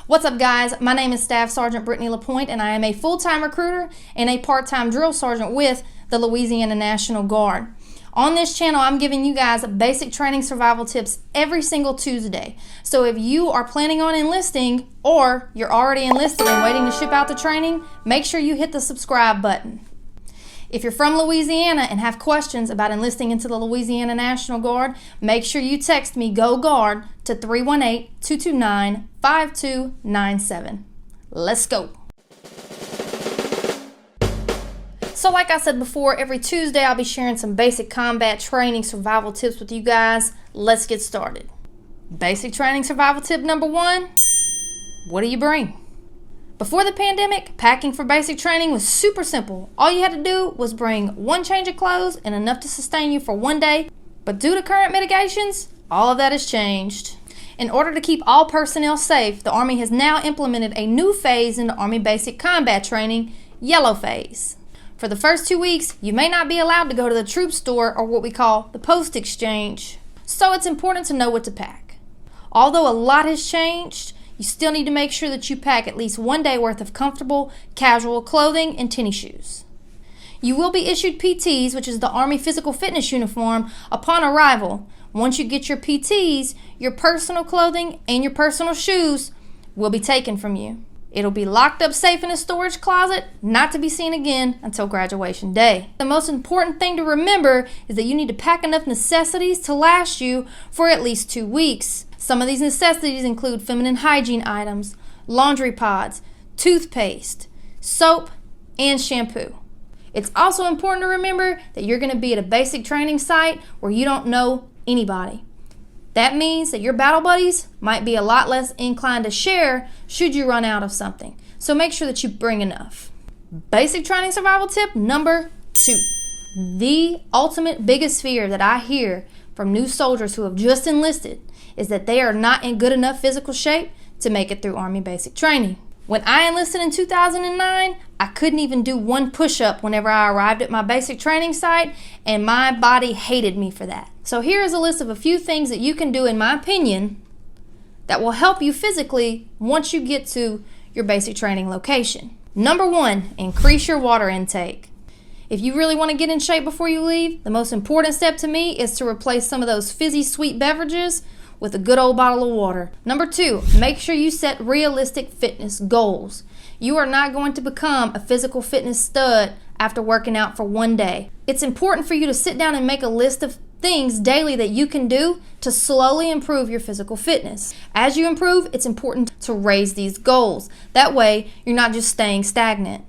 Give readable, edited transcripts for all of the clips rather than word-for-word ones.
What's up, guys? My name is Staff Sergeant Brittany Lapoint, and I am a full-time recruiter and a part-time drill sergeant with the Louisiana National Guard. On this channel, I'm giving you guys basic training survival tips every single Tuesday. So if you are planning on enlisting or you're already enlisted and waiting to ship out the training, make sure you hit the subscribe button. If you're from Louisiana and have questions about enlisting into the Louisiana National Guard, make sure you text me GEAUX GUARD to 318-229-5297. Let's go. So like I said before, every Tuesday I'll be sharing some basic combat training survival tips with you guys. Let's get started. Basic training survival tip number 1, what do you bring? Before the pandemic, packing for basic training was super simple. All you had to do was bring one change of clothes and enough to sustain you for one day. But due to current mitigations, all of that has changed. In order to keep all personnel safe, the Army has now implemented a new phase into Army basic combat training, Yellow Phase. For the first 2 weeks, you may not be allowed to go to the troop store or what we call the post exchange. So it's important to know what to pack. Although a lot has changed, you still need to make sure that you pack at least 1 day worth of comfortable, casual clothing and tennis shoes. You will be issued PTs, which is the Army Physical Fitness Uniform, upon arrival. Once you get your PTs, your personal clothing and your personal shoes will be taken from you. It'll be locked up safe in a storage closet, not to be seen again until graduation day. The most important thing to remember is that you need to pack enough necessities to last you for at least 2 weeks. Some of these necessities include feminine hygiene items, laundry pods, toothpaste, soap, and shampoo. It's also important to remember that you're going to be at a basic training site where you don't know anybody. That means that your battle buddies might be a lot less inclined to share should you run out of something. So make sure that you bring enough. Basic training survival tip number 2. The ultimate biggest fear that I hear from new soldiers who have just enlisted is that they are not in good enough physical shape to make it through Army basic training. When I enlisted in 2009, I couldn't even do one push-up whenever I arrived at my basic training site, and my body hated me for that. So here is a list of a few things that you can do, in my opinion, that will help you physically once you get to your basic training location. Number 1, increase your water intake. If you really want to get in shape before you leave, the most important step to me is to replace some of those fizzy sweet beverages with a good old bottle of water. Number 2, make sure you set realistic fitness goals. You are not going to become a physical fitness stud after working out for 1 day. It's important for you to sit down and make a list of things daily that you can do to slowly improve your physical fitness. As you improve, it's important to raise these goals. That way, you're not just staying stagnant.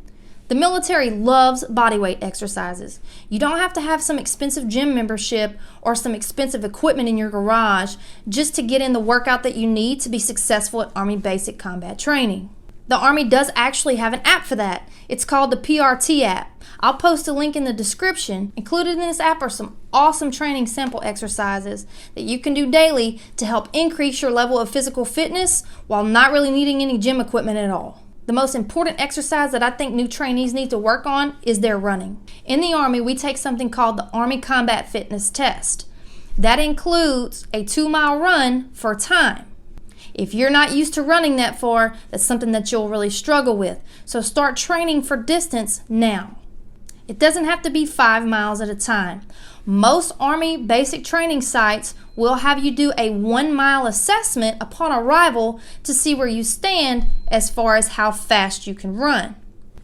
The military loves bodyweight exercises. You don't have to have some expensive gym membership or some expensive equipment in your garage just to get in the workout that you need to be successful at Army basic combat training. The Army does actually have an app for that. It's called the PART2 app. I'll post a link in the description. Included in this app are some awesome training sample exercises that you can do daily to help increase your level of physical fitness while not really needing any gym equipment at all. The most important exercise that I think new trainees need to work on is their running. In the Army, we take something called the Army Combat Fitness Test. That includes a 2-mile run for time. If you're not used to running that far, that's something that you'll really struggle with. So start training for distance now. It doesn't have to be 5 miles at a time. Most Army basic training sites will have you do a 1-mile assessment upon arrival to see where you stand as far as how fast you can run.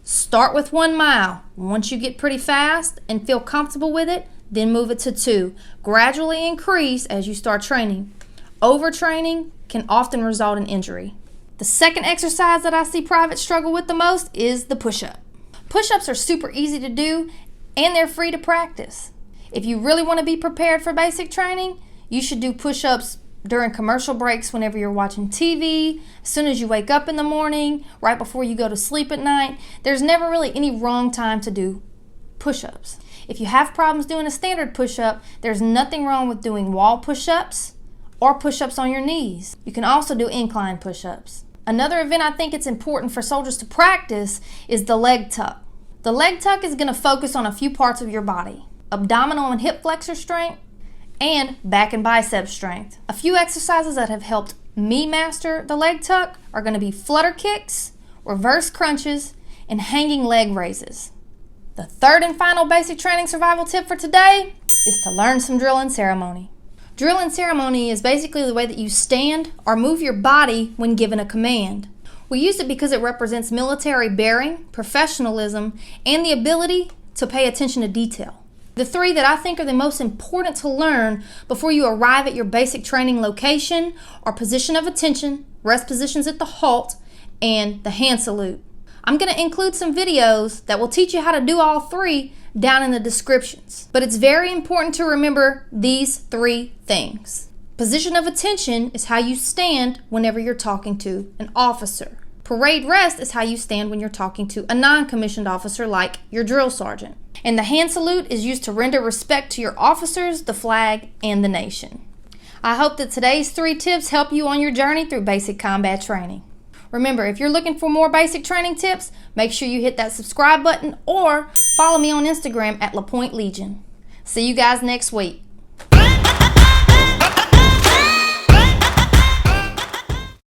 Start with 1 mile. Once you get pretty fast and feel comfortable with it, then move it to 2. Gradually increase as you start training. Overtraining can often result in injury. The second exercise that I see privates struggle with the most is the push-up. Push-ups are super easy to do and they're free to practice. If you really want to be prepared for basic training, you should do push-ups during commercial breaks whenever you're watching TV, as soon as you wake up in the morning, right before you go to sleep at night. There's never really any wrong time to do push-ups. If you have problems doing a standard push-up, there's nothing wrong with doing wall push-ups or push-ups on your knees. You can also do incline push-ups. Another event I think it's important for soldiers to practice is the leg tuck. The leg tuck is going to focus on a few parts of your body: abdominal and hip flexor strength, and back and bicep strength. A few exercises that have helped me master the leg tuck are going to be flutter kicks, reverse crunches, and hanging leg raises. The third and final basic training survival tip for today is to learn some drill and ceremony. Drill and ceremony is basically the way that you stand or move your body when given a command. We use it because it represents military bearing, professionalism, and the ability to pay attention to detail. The three that I think are the most important to learn before you arrive at your basic training location are position of attention, rest positions at the halt, and the hand salute. I'm going to include some videos that will teach you how to do all three down in the descriptions. But it's very important to remember these three things. Position of attention is how you stand whenever you're talking to an officer. Parade rest is how you stand when you're talking to a non-commissioned officer like your drill sergeant. And the hand salute is used to render respect to your officers, the flag, and the nation. I hope that today's three tips help you on your journey through basic combat training. Remember, if you're looking for more basic training tips, make sure you hit that subscribe button or follow me on Instagram at Lapoint Legion. See you guys next week.